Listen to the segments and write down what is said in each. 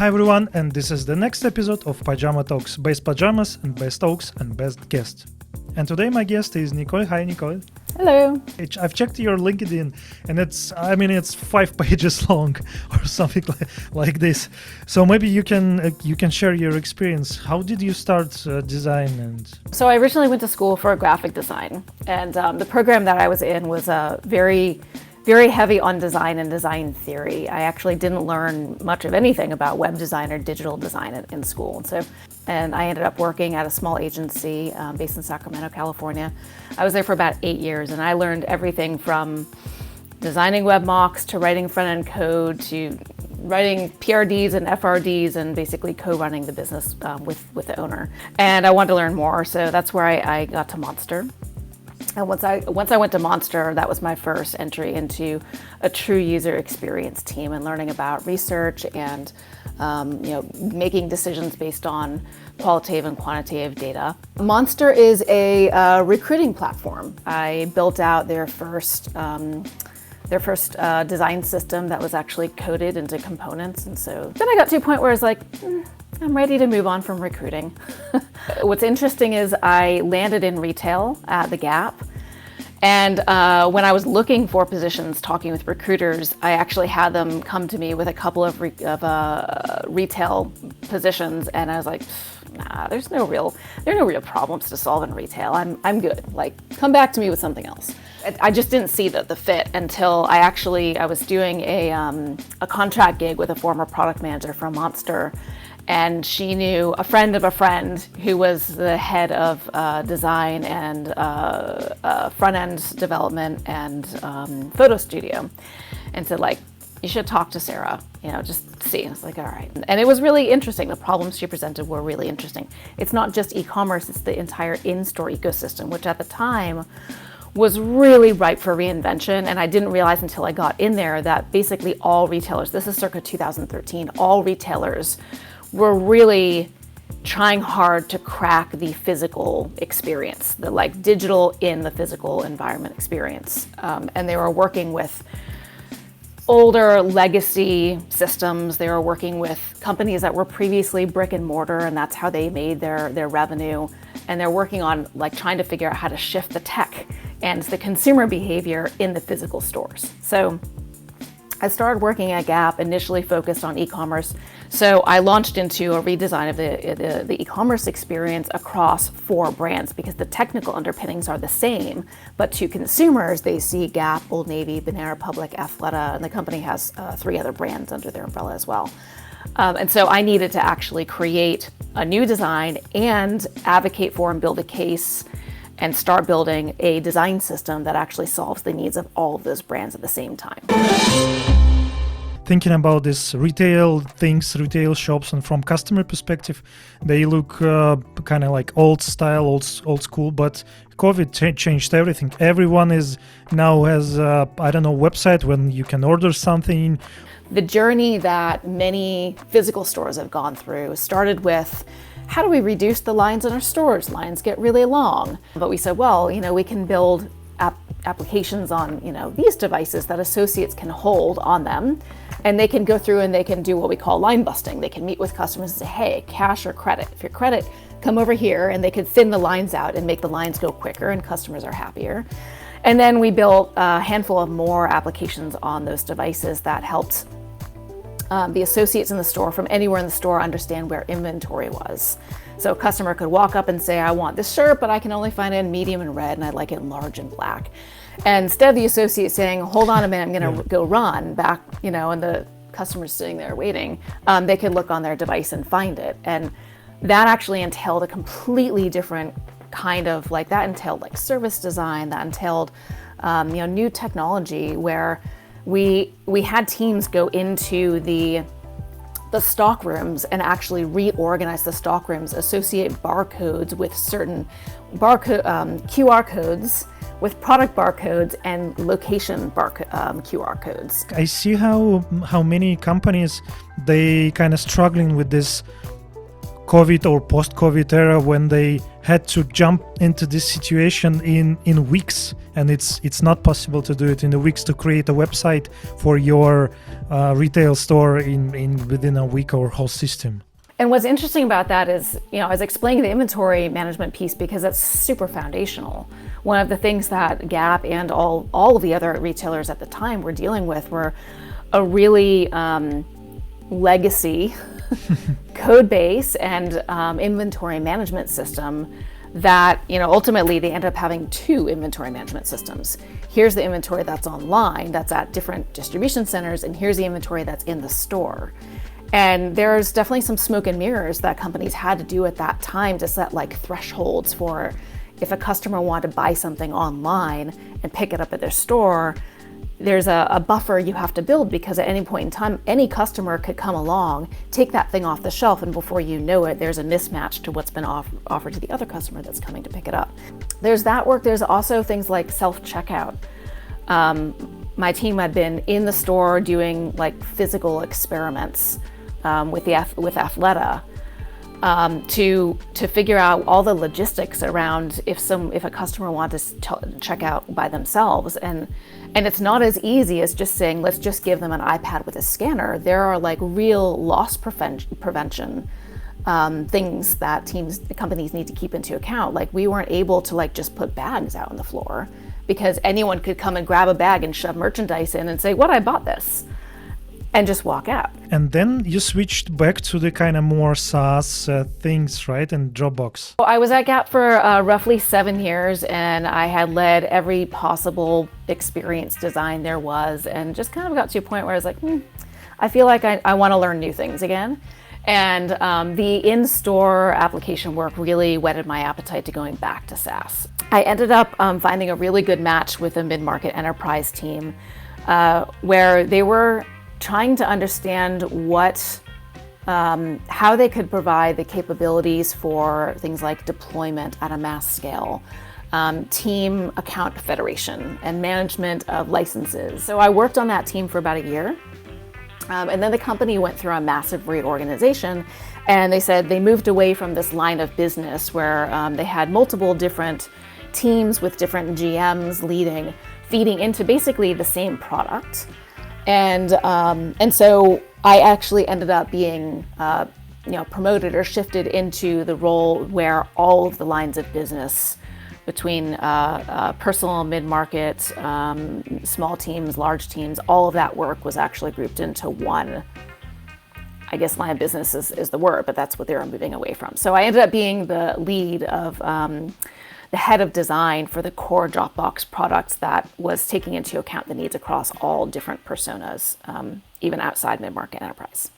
everyone, and this is the next episode of Pajama Talks, best pajamas and best talks and best guests. And today my guest is Nicole. Hi, Nicole. Hello. I've checked your LinkedIn, and it's 5 pages long or something like this. So maybe you can share your experience. How did you start design? And So I originally went to school for graphic design, and the program that I was in was very heavy on design and design theory. I actually didn't learn much of anything about web design or digital design in school. And I ended up working at a small agency based in Sacramento, California. I was there for about 8 years, and I learned everything from designing web mocks to writing front-end code to writing PRDs and FRDs and basically co-running the business with the owner. And I wanted to learn more, so that's where I got to Monster. And once I went to Monster, that was my first entry into a true user experience team and learning about research and making decisions based on qualitative and quantitative data. Monster is a recruiting platform. I built out their first design system that was actually coded into components. And so then I got to a point where I was like, I'm ready to move on from recruiting. What's interesting is I landed in retail at the Gap. And when I was looking for positions, talking with recruiters, I actually had them come to me with a couple of retail positions, and I was like, nah, there are no real problems to solve in retail. I'm good. Like, come back to me with something else. I just didn't see the fit until I was doing a contract gig with a former product manager from Monster. And she knew a friend of a friend who was the head of design and front-end development and photo studio, and said, like, you should talk to Sarah, just see. I was like, all right. And it was really interesting. The problems she presented were really interesting. It's not just e-commerce, it's the entire in-store ecosystem, which at the time was really ripe for reinvention. And I didn't realize until I got in there that basically all retailers, this is circa 2013, all retailers were really trying hard to crack the physical experience, the like digital in the physical environment experience. And they were working with older legacy systems. They were working with companies that were previously brick and mortar, and that's how they made their revenue. And they're working on like trying to figure out how to shift the tech and the consumer behavior in the physical stores. So I started working at Gap, initially focused on e-commerce. So I launched into a redesign of the e-commerce experience across 4 brands because the technical underpinnings are the same, but to consumers, they see Gap, Old Navy, Banana Republic, Athleta, and the company has 3 other brands under their umbrella as well. And so I needed to actually create a new design and advocate for and build a case and start building a design system that actually solves the needs of all of those brands at the same time. Thinking about this retail shops, and from customer perspective, they look kind of like old style, old school, but COVID changed everything. Everyone now has website when you can order something. The journey that many physical stores have gone through started with, how do we reduce the lines in our stores? Lines get really long. But we said, well, we can build applications on, these devices that associates can hold on them. And they can go through and they can do what we call line busting. They can meet with customers and say, hey, cash or credit? If you're credit, come over here. And they could thin the lines out and make the lines go quicker, and customers are happier. And then we built a handful of more applications on those devices that helped the associates in the store from anywhere in the store understand where inventory was. So a customer could walk up and say, I want this shirt, but I can only find it in medium and red, and I'd like it in large and black. And instead of the associate saying, hold on a minute, I'm gonna go run back, and the customer's sitting there waiting, they could look on their device and find it. And that actually entailed a completely different kind of that entailed like service design, that entailed new technology where we had teams go into the stock rooms and actually reorganize the stock rooms, associate barcodes with certain QR codes with product barcodes and location QR codes. I see how many companies, they kind of struggling with this COVID or post-COVID era when they had to jump into this situation in weeks, and it's not possible to do it in weeks, to create a website for your retail store within a week or whole system. And what's interesting about that is, I was explaining the inventory management piece because that's super foundational. One of the things that Gap and all of the other retailers at the time were dealing with were a really legacy code base and inventory management system that, ultimately they end up having two inventory management systems. Here's the inventory that's online, that's at different distribution centers, and here's the inventory that's in the store. And there's definitely some smoke and mirrors that companies had to do at that time to set like thresholds for if a customer wanted to buy something online and pick it up at their store. There's a buffer you have to build, because at any point in time, any customer could come along, take that thing off the shelf, and before you know it, there's a mismatch to what's been offered to the other customer that's coming to pick it up. There's that work. There's also things like self-checkout. My team had been in the store doing like physical experiments with Athleta to figure out all the logistics around if a customer wants to check out by themselves, and it's not as easy as just saying let's just give them an iPad with a scanner. There are like real loss prevention things that companies need to keep into account. Like we weren't able to like just put bags out on the floor, because anyone could come and grab a bag and shove merchandise in and say, "What, I bought this," and just walk out. And then you switched back to the kind of more SaaS things, right? And Dropbox. I was at Gap for roughly 7 years, and I had led every possible experience design there was, and just kind of got to a point where I was like, I feel like I want to learn new things again. And the in-store application work really whetted my appetite to going back to SaaS. I ended up finding a really good match with a mid-market enterprise team where they were trying to understand how they could provide the capabilities for things like deployment at a mass scale, team account federation, and management of licenses. So I worked on that team for about a year. And then the company went through a massive reorganization, and they said they moved away from this line of business where they had multiple different teams with different GMs feeding into basically the same product. And so I actually ended up being promoted or shifted into the role where all of the lines of business between personal, mid-market, small teams, large teams, all of that work was actually grouped into one, I guess line of business is the word, but that's what they were moving away from. So I ended up being the lead of the head of design for the core Dropbox products that was taking into account the needs across all different personas, even outside mid-market enterprise.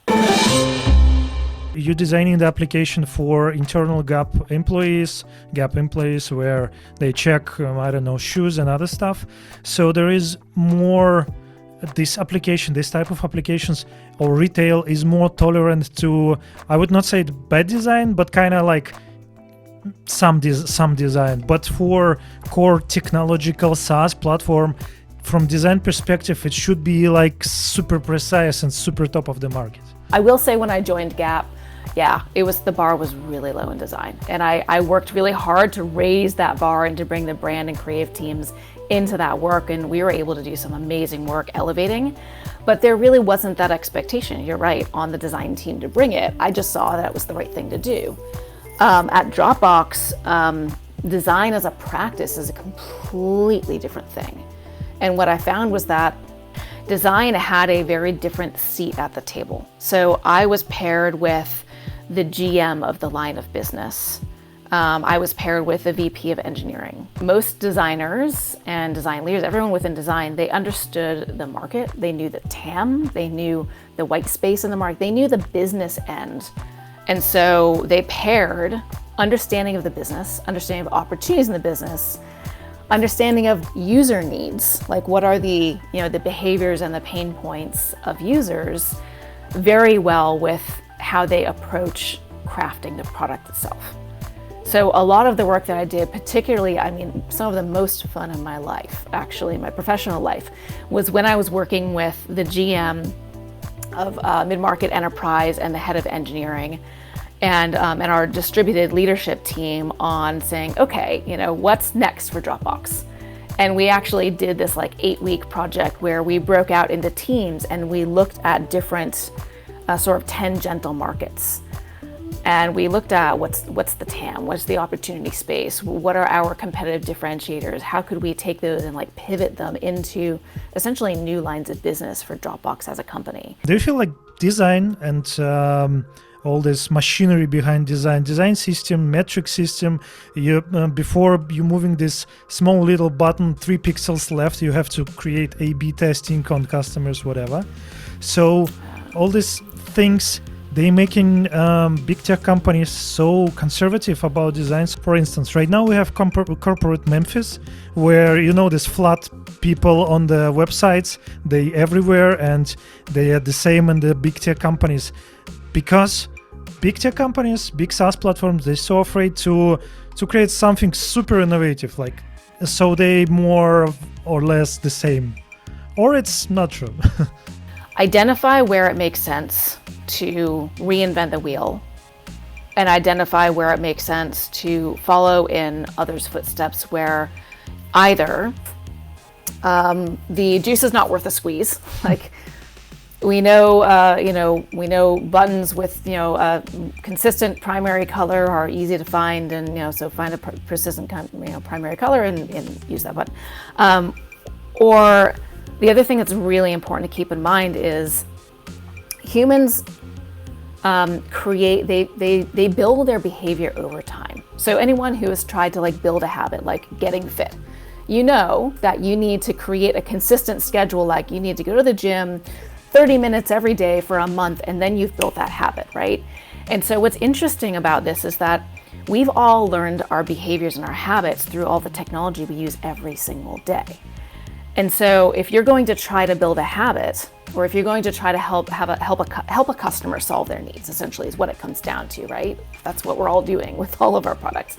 You're designing the application for internal Gap employees where they check, shoes and other stuff. So there is more, this type of applications or retail is more tolerant to, I would not say bad design, but kind of like some design. But for core technological SaaS platform, from design perspective, it should be like super precise and super top of the market. I will say when I joined Gap, the bar was really low in design. And I worked really hard to raise that bar and to bring the brand and creative teams into that work. And we were able to do some amazing work elevating, but there really wasn't that expectation, you're right, on the design team to bring it. I just saw that it was the right thing to do. At Dropbox, design as a practice is a completely different thing. And what I found was that design had a very different seat at the table. So I was paired with the GM of the line of business. I was paired with the VP of engineering. Most designers and design leaders, everyone within design, they understood the market. They knew the TAM, they knew the white space in the market, they knew the business end. And so they paired understanding of the business, understanding of opportunities in the business, understanding of user needs, like what are the behaviors and the pain points of users, very well with how they approach crafting the product itself. So a lot of the work that I did, particularly, some of the most fun in my life, actually, my professional life, was when I was working with the GM of mid-market enterprise and the head of engineering and our distributed leadership team on saying, okay, what's next for Dropbox? And we actually did this like 8-week project where we broke out into teams and we looked at different sort of tangential markets. And we looked at what's the TAM, what's the opportunity space, what are our competitive differentiators, how could we take those and like pivot them into essentially new lines of business for Dropbox as a company. Do you feel like design and all this machinery behind design system, metric system, before you moving this small little button 3 pixels left, you have to create A/B testing on customers, whatever. So all these things, they making big tech companies so conservative about designs. For instance, right now we have corporate Memphis, where this flat people on the websites, they everywhere, and they are the same in the big tech companies, because big tech companies, big SaaS platforms, they're so afraid to create something super innovative, like, so they more or less the same, or it's not true. Identify where it makes sense to reinvent the wheel, and identify where it makes sense to follow in others' footsteps where either the juice is not worth the squeeze. Like we know buttons with a consistent primary color are easy to find, and so find a persistent primary color and use that button. Or the other thing that's really important to keep in mind is humans they build their behavior over time. So anyone who has tried to like build a habit, like getting fit, that you need to create a consistent schedule, like you need to go to the gym 30 minutes every day for a month, and then you've built that habit, right? And so what's interesting about this is that we've all learned our behaviors and our habits through all the technology we use every single day. And so if you're going to try to build a habit, or if you're going to try to help a customer solve their needs, essentially is what it comes down to, right? That's what we're all doing with all of our products.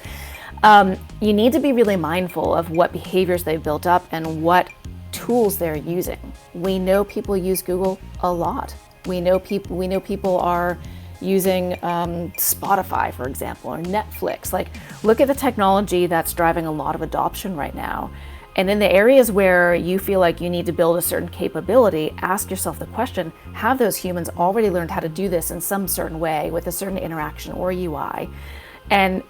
You need to be really mindful of what behaviors they've built up and what tools they're using. We know people use Google a lot. We know people are using Spotify, for example, or Netflix. Like, look at the technology that's driving a lot of adoption right now. And in the areas where you feel like you need to build a certain capability, ask yourself the question, have those humans already learned how to do this in some certain way with a certain interaction or UI? And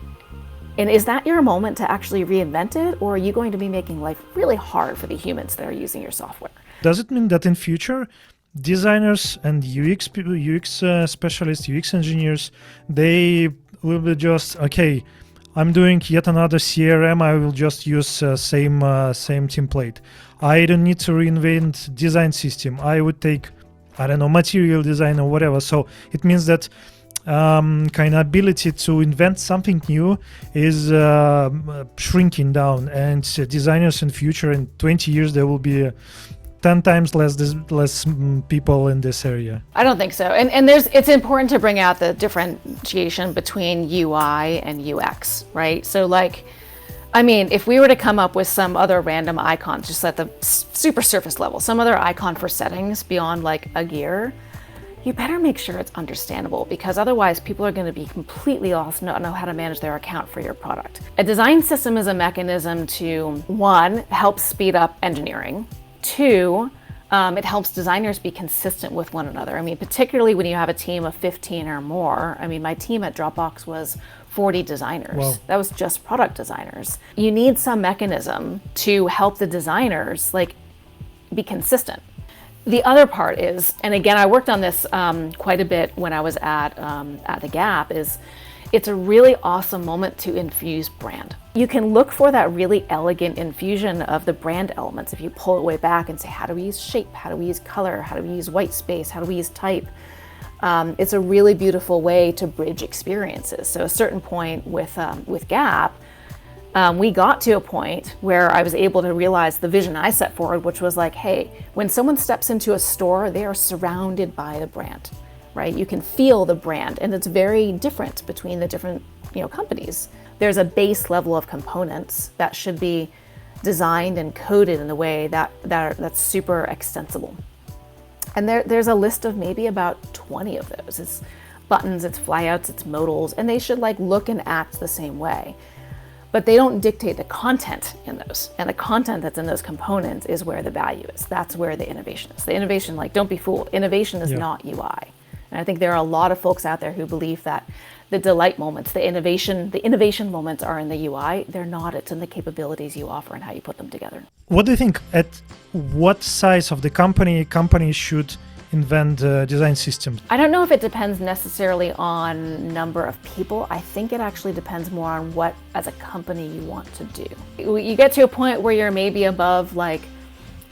is that your moment to actually reinvent it, or are you going to be making life really hard for the humans that are using your software? Does it mean that in future, designers and UX specialists, UX engineers, they will be just, okay, I'm doing yet another CRM, I will just use same template. I don't need to reinvent design system. I would take, material design or whatever. So it means that kind of ability to invent something new is shrinking down, and designers in future, in 20 years, there will be 10 times less people in this area. I don't think so. And it's important to bring out the differentiation between UI and UX, right? So if we were to come up with some other random icon, just at the super surface level, some other icon for settings beyond like a gear, you better make sure it's understandable, because otherwise people are going to be completely lost, not know how to manage their account for your product. A design system is a mechanism to, one, help speed up engineering. Two, it helps designers be consistent with one another. Particularly when you have a team of 15 or more. My team at Dropbox was 40 designers. Wow. That was just product designers. You need some mechanism to help the designers be consistent. The other part is, and again, I worked on this quite a bit when I was at the Gap, is it's a really awesome moment to infuse brand. You can look for that really elegant infusion of the brand elements if you pull it way back and say, how do we use shape? How do we use color? How do we use white space? How do we use type? It's a really beautiful way to bridge experiences. So a certain point with Gap, we got to a point where I was able to realize the vision I set forward, which was like, hey, when someone steps into a store, they are surrounded by the brand, right? You can feel the brand, and it's very different between the different companies. There's a base level of components that should be designed and coded in a way that's super extensible. And there's a list of maybe about 20 of those. buttons, it's flyouts, it's modals, and they should like look and act the same way. But they don't dictate the content in those. And the content that's in those components is where the value is. That's where the innovation is. The innovation, like, don't be fooled. Innovation is not UI. And I think there are a lot of folks out there who believe that the delight moments, the innovation moments are in the UI. They're not. It's in the capabilities you offer and how you put them together. What do you think, at what size of the companies should invent design systems? I don't know if it depends necessarily on number of people. I think it actually depends more on what, as a company, you want to do. You get to a point where you're maybe above like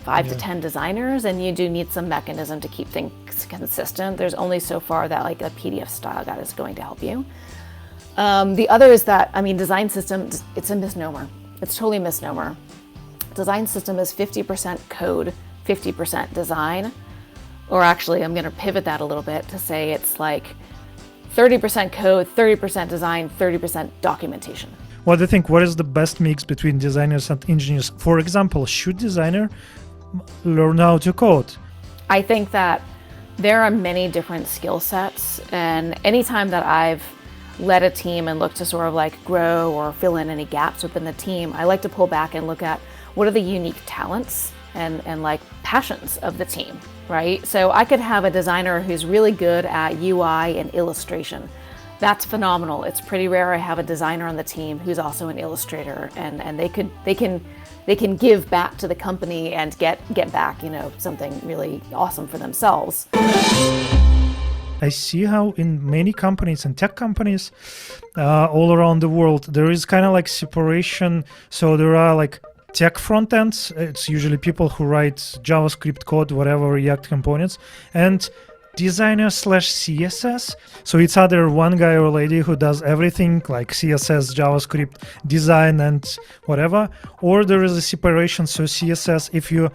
5 to 10 designers, and you do need some mechanism to keep things consistent. There's only so far that like a PDF style guide is going to help you. The other is that, I mean, design system, it's a misnomer. It's totally a misnomer. Design system is 50% code, 50% design. Or actually, I'm going to pivot that a little bit to say it's like 30% code, 30% design, 30% documentation. What do you think? What is the best mix between designers and engineers? For example, should designer learn how to code? I think that there are many different skill sets, and anytime that I've led a team and looked to sort of like grow or fill in any gaps within the team, I like to pull back and look at what are the unique talents and like passions of the team, right? So I could have a designer who's really good at UI and illustration. That's phenomenal. It's pretty rare I have a designer on the team who's also an illustrator, and they can give back to the company and get back, you know, something really awesome for themselves. I see how in many companies and tech companies all around the world, there is kind of like separation. So there are like tech front ends. It's usually people who write JavaScript code, whatever, React components, and designer/CSS. So it's either one guy or lady who does everything like CSS, JavaScript, design, and whatever, or there is a separation. So CSS, if you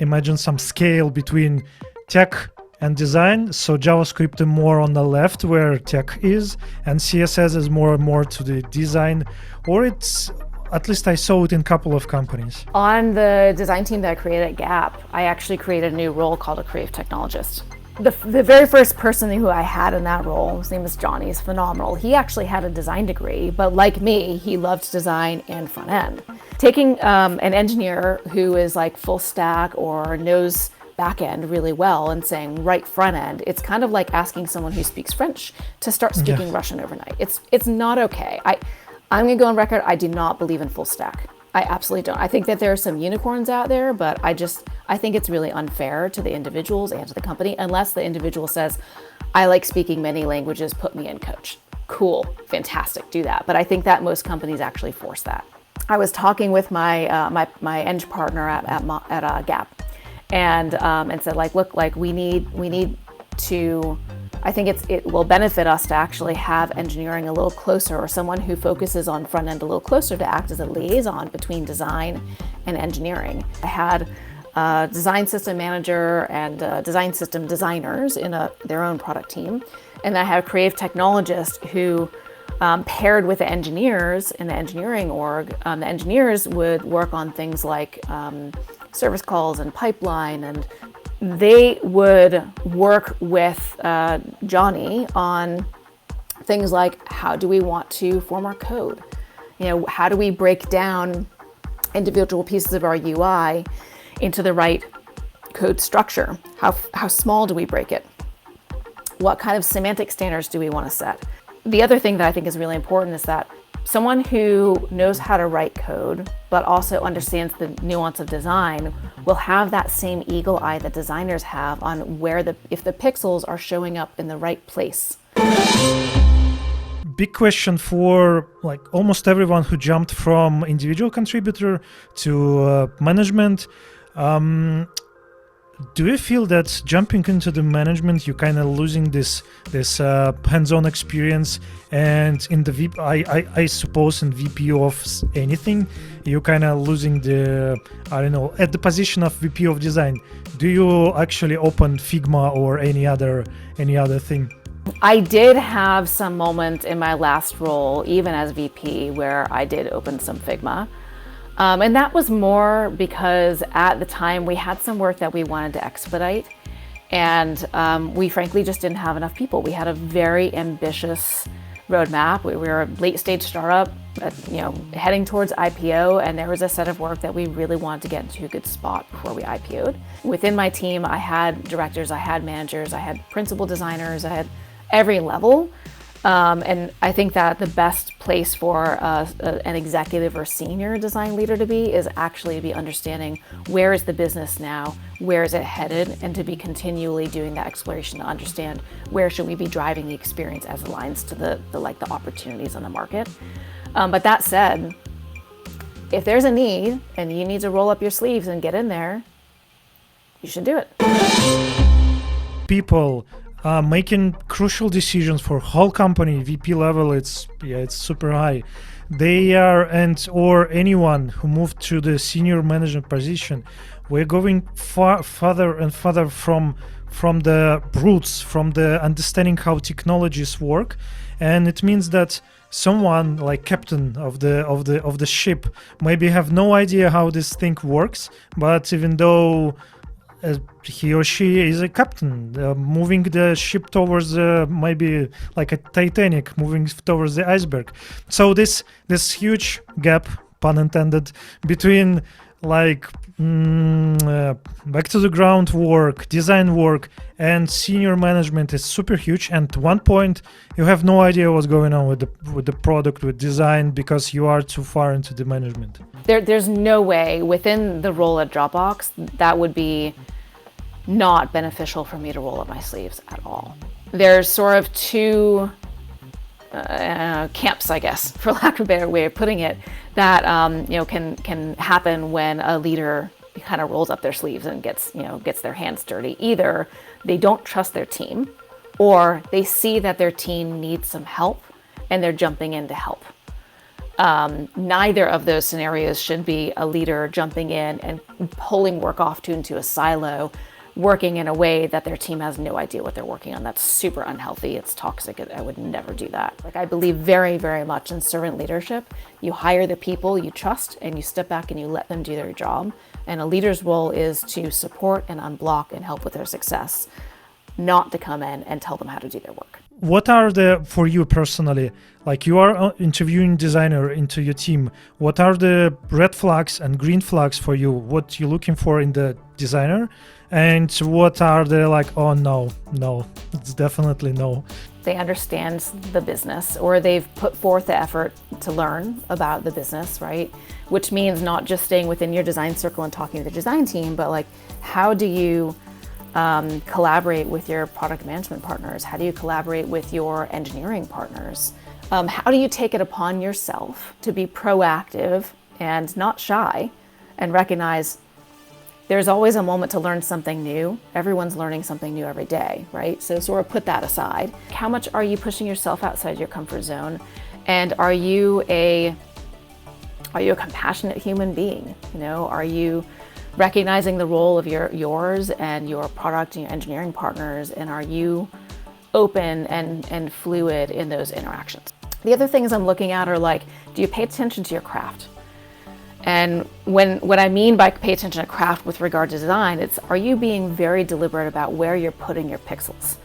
imagine some scale between tech and design, so JavaScript is more on the left where tech is, and CSS is more and more to the design, or it's, at least I saw it in a couple of companies. On the design team that I created at Gap, I actually created a new role called a creative technologist. The very first person who I had in that role, his name is Johnny, is phenomenal. He actually had a design degree, but like me, he loved design and front end. Taking an engineer who is like full stack or knows back end really well and saying write front end, it's kind of like asking someone who speaks French to start speaking Russian overnight. It's not okay. I'm gonna go on record, I do not believe in full stack. I absolutely don't. I think that there are some unicorns out there, but I think it's really unfair to the individuals and to the company unless the individual says, I like speaking many languages, put me in coach. Cool, fantastic, do that. But I think that most companies actually force that. I was talking with my eng partner at Gap, and said like, look, like we need to. I think it will benefit us to actually have engineering a little closer, or someone who focuses on front end a little closer to act as a liaison between design and engineering. I had a design system manager and design system designers in their own product team. And I had a creative technologist who paired with the engineers in the engineering org. The engineers would work on things like service calls and pipeline, and they would work with Johnny on things like, how do we want to form our code? You know, how do we break down individual pieces of our UI into the right code structure? How small do we break it? What kind of semantic standards do we want to set? The other thing that I think is really important is that someone who knows how to write code, but also understands the nuance of design, will have that same eagle eye that designers have on where if the pixels are showing up in the right place. Big question for like almost everyone who jumped from individual contributor to management. Do you feel that jumping into the management, you're kind of losing this hands-on experience, and in the VP, I suppose in VP of anything, you're kind of losing the, I don't know, at the position of VP of design. Do you actually open Figma or any other thing? I did have some moment in my last role, even as VP, where I did open some Figma. And that was more because at the time we had some work that we wanted to expedite, And we frankly just didn't have enough people. We had a very ambitious roadmap. We were a late stage startup, heading towards IPO, and there was a set of work that we really wanted to get into a good spot before we IPO'd. Within my team, I had directors, I had managers, I had principal designers, I had every level. And I think that the best place for an executive or senior design leader to be is actually to be understanding where is the business now, where is it headed, and to be continually doing that exploration to understand where should we be driving the experience as aligns to the opportunities on the market. But that said, if there's a need and you need to roll up your sleeves and get in there, you should do it. People making crucial decisions for whole company, VP level, it's super high. They are, or anyone who moved to the senior management position, we're going further and further from the roots, from the understanding how technologies work, and it means that someone like captain of the ship maybe have no idea how this thing works, but even though he or she is a captain, moving the ship towards maybe like a Titanic moving towards the iceberg. So this huge gap, pun intended, between back to the ground work, design work, and senior management is super huge. And at one point, you have no idea what's going on with the product, with design, because you are too far into the management. There's no way within the role at Dropbox that would be not beneficial for me to roll up my sleeves at all. There's sort of two camps, I guess, for lack of a better way of putting it, that can happen when a leader kind of rolls up their sleeves and gets their hands dirty. Either they don't trust their team, or they see that their team needs some help and they're jumping in to help. Neither of those scenarios should be a leader jumping in and pulling work off into a silo, working in a way that their team has no idea what they're working on. That's super unhealthy. It's toxic. I would never do that. I believe very, very much in servant leadership. You hire the people you trust and you step back and you let them do their job. And a leader's role is to support and unblock and help with their success, not to come in and tell them how to do their work. What are for you personally, like you are interviewing designer into your team, what are the red flags and green flags for you? What you're looking for in the designer? And what are the oh, no, it's definitely no. They understand the business, or they've put forth the effort to learn about the business, right? Which means not just staying within your design circle and talking to the design team, but how do you collaborate with your product management partners? How do you collaborate with your engineering partners? How do you take it upon yourself to be proactive and not shy and recognize there's always a moment to learn something new. Everyone's learning something new every day, right? So sort of put that aside. How much are you pushing yourself outside your comfort zone? And are you a compassionate human being? Are you recognizing the role of yours and your product and your engineering partners, and are you open and fluid in those interactions? The other things I'm looking at are do you pay attention to your craft? And what I mean by pay attention to craft with regard to design, it's, are you being very deliberate about where you're putting your pixels?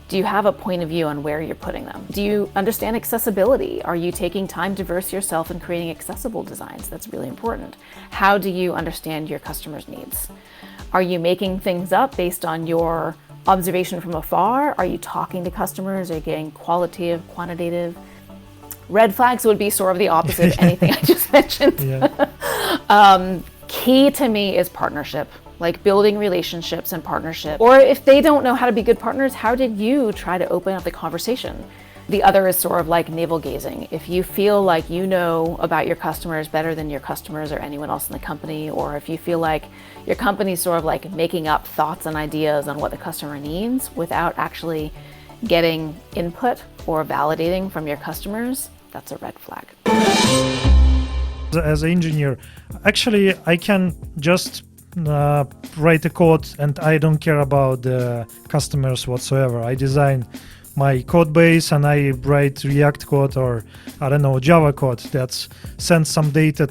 Do you have a point of view on where you're putting them? Do you understand accessibility? Are you taking time to verse yourself and creating accessible designs? That's really important. How do you understand your customers' needs? Are you making things up based on your observation from afar? Are you talking to customers? Are you getting qualitative, quantitative? Red flags would be sort of the opposite of anything I just mentioned. Yeah. Key to me is partnership, building relationships and partnership. Or if they don't know how to be good partners, how did you try to open up the conversation? The other is sort of navel gazing. If you feel like you know about your customers better than your customers or anyone else in the company, or if you feel like your company's sort of making up thoughts and ideas on what the customer needs without actually getting input or validating from your customers, that's a red flag. As an engineer, actually, I can just write a code and I don't care about the customers whatsoever. I design my code base and I write React code or I don't know Java code that sends some data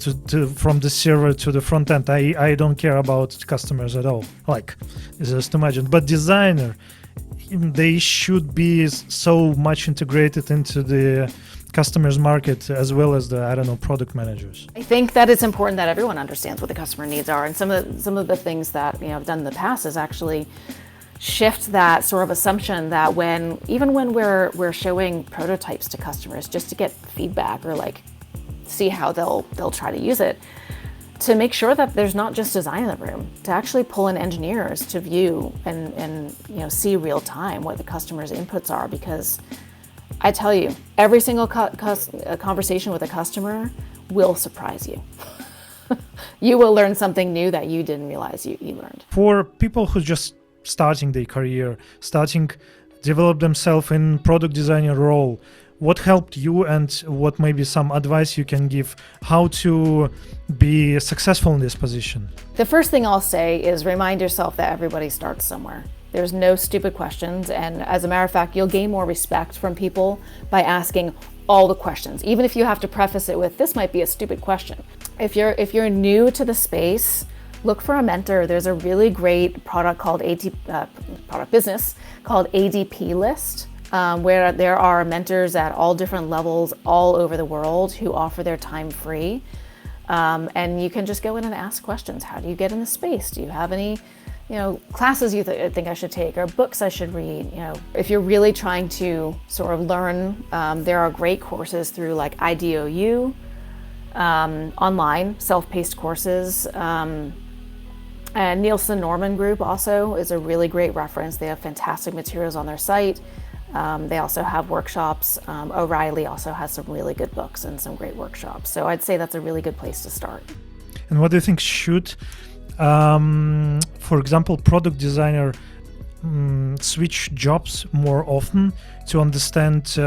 from the server to the front end. I don't care about customers at all. Like, just imagine. But designer, they should be so much integrated into the customers market as well as the, I don't know, product managers. I think that it's important that everyone understands what the customer needs are, and some of the things that I've done in the past is actually shift that sort of assumption that even when we're showing prototypes to customers just to get feedback or like see how they'll try to use it, to make sure that there's not just design in the room, to actually pull in engineers to view and see real time what the customer's inputs are, because I tell you, every single conversation with a customer will surprise you. You will learn something new that you didn't realize you learned. For people who just starting their career, develop themselves in product designer role, what helped you and what maybe some advice you can give how to be successful in this position? The first thing I'll say is remind yourself that everybody starts somewhere. There's no stupid questions, and as a matter of fact, you'll gain more respect from people by asking all the questions, even if you have to preface it with, this might be a stupid question. If you're new to the space, look for a mentor. There's a really great product business called ADP List, where there are mentors at all different levels all over the world who offer their time free. And you can just go in and ask questions. How do you get in the space? Do you have any classes you think I should take or books I should read? If you're really trying to sort of learn, there are great courses through like IDOU, online, self-paced courses. And Nielsen Norman Group also is a really great reference. They have fantastic materials on their site. They also have workshops. O'Reilly also has some really good books and some great workshops. So I'd say that's a really good place to start. And what do you think should, for example, product designer switch jobs more often to understand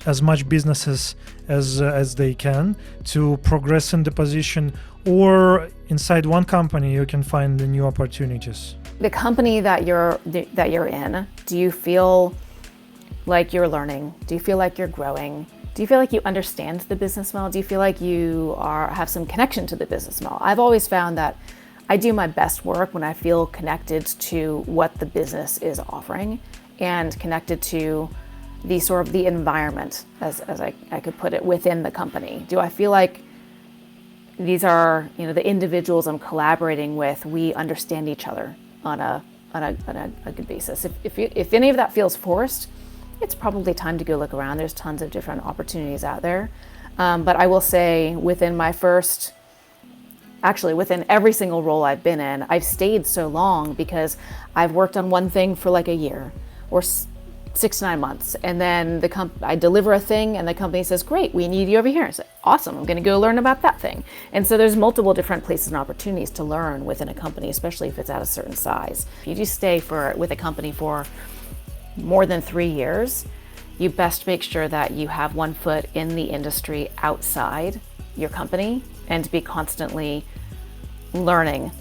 as much businesses as they can to progress in the position, or inside one company you can find the new opportunities? The company that you're in, do you feel like you're learning? Do you feel like you're growing? Do you feel like you understand the business model? Do you feel like you have some connection to the business model? I've always found that I do my best work when I feel connected to what the business is offering and connected to the sort of the environment, as I could put it, within the company. Do I feel like these are the individuals I'm collaborating with, we understand each other on a good basis? If any of that feels forced, it's probably time to go look around. There's tons of different opportunities out there. But I will say within every single role I've been in, I've stayed so long because I've worked on one thing for like a year or 6 to 9 months. And then I deliver a thing and the company says, great, we need you over here. I say, awesome, I'm gonna go learn about that thing. And so there's multiple different places and opportunities to learn within a company, especially if it's at a certain size. If you do stay with a company for more than 3 years, you best make sure that you have one foot in the industry outside your company and be constantly learning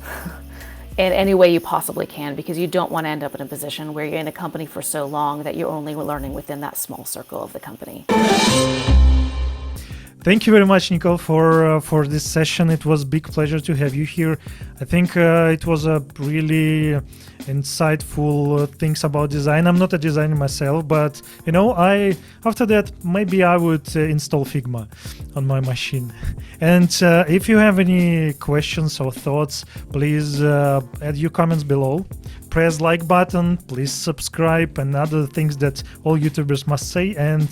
in any way you possibly can, because you don't want to end up in a position where you're in a company for so long that you're only learning within that small circle of the company. Thank you very much, Nicole, for this session. It was a big pleasure to have you here. I think it was a really insightful things about design. I'm not a designer myself, but after that maybe I would install Figma on my machine. And if you have any questions or thoughts, please add your comments below. Press like button, please subscribe, and other things that all YouTubers must say. And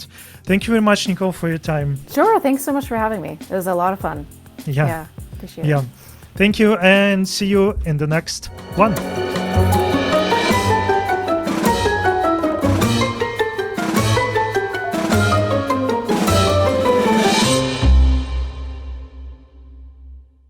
thank you very much, Nicole, for your time. Sure, thanks so much for having me. It was a lot of fun. Yeah, appreciate it. Thank you, and see you in the next one.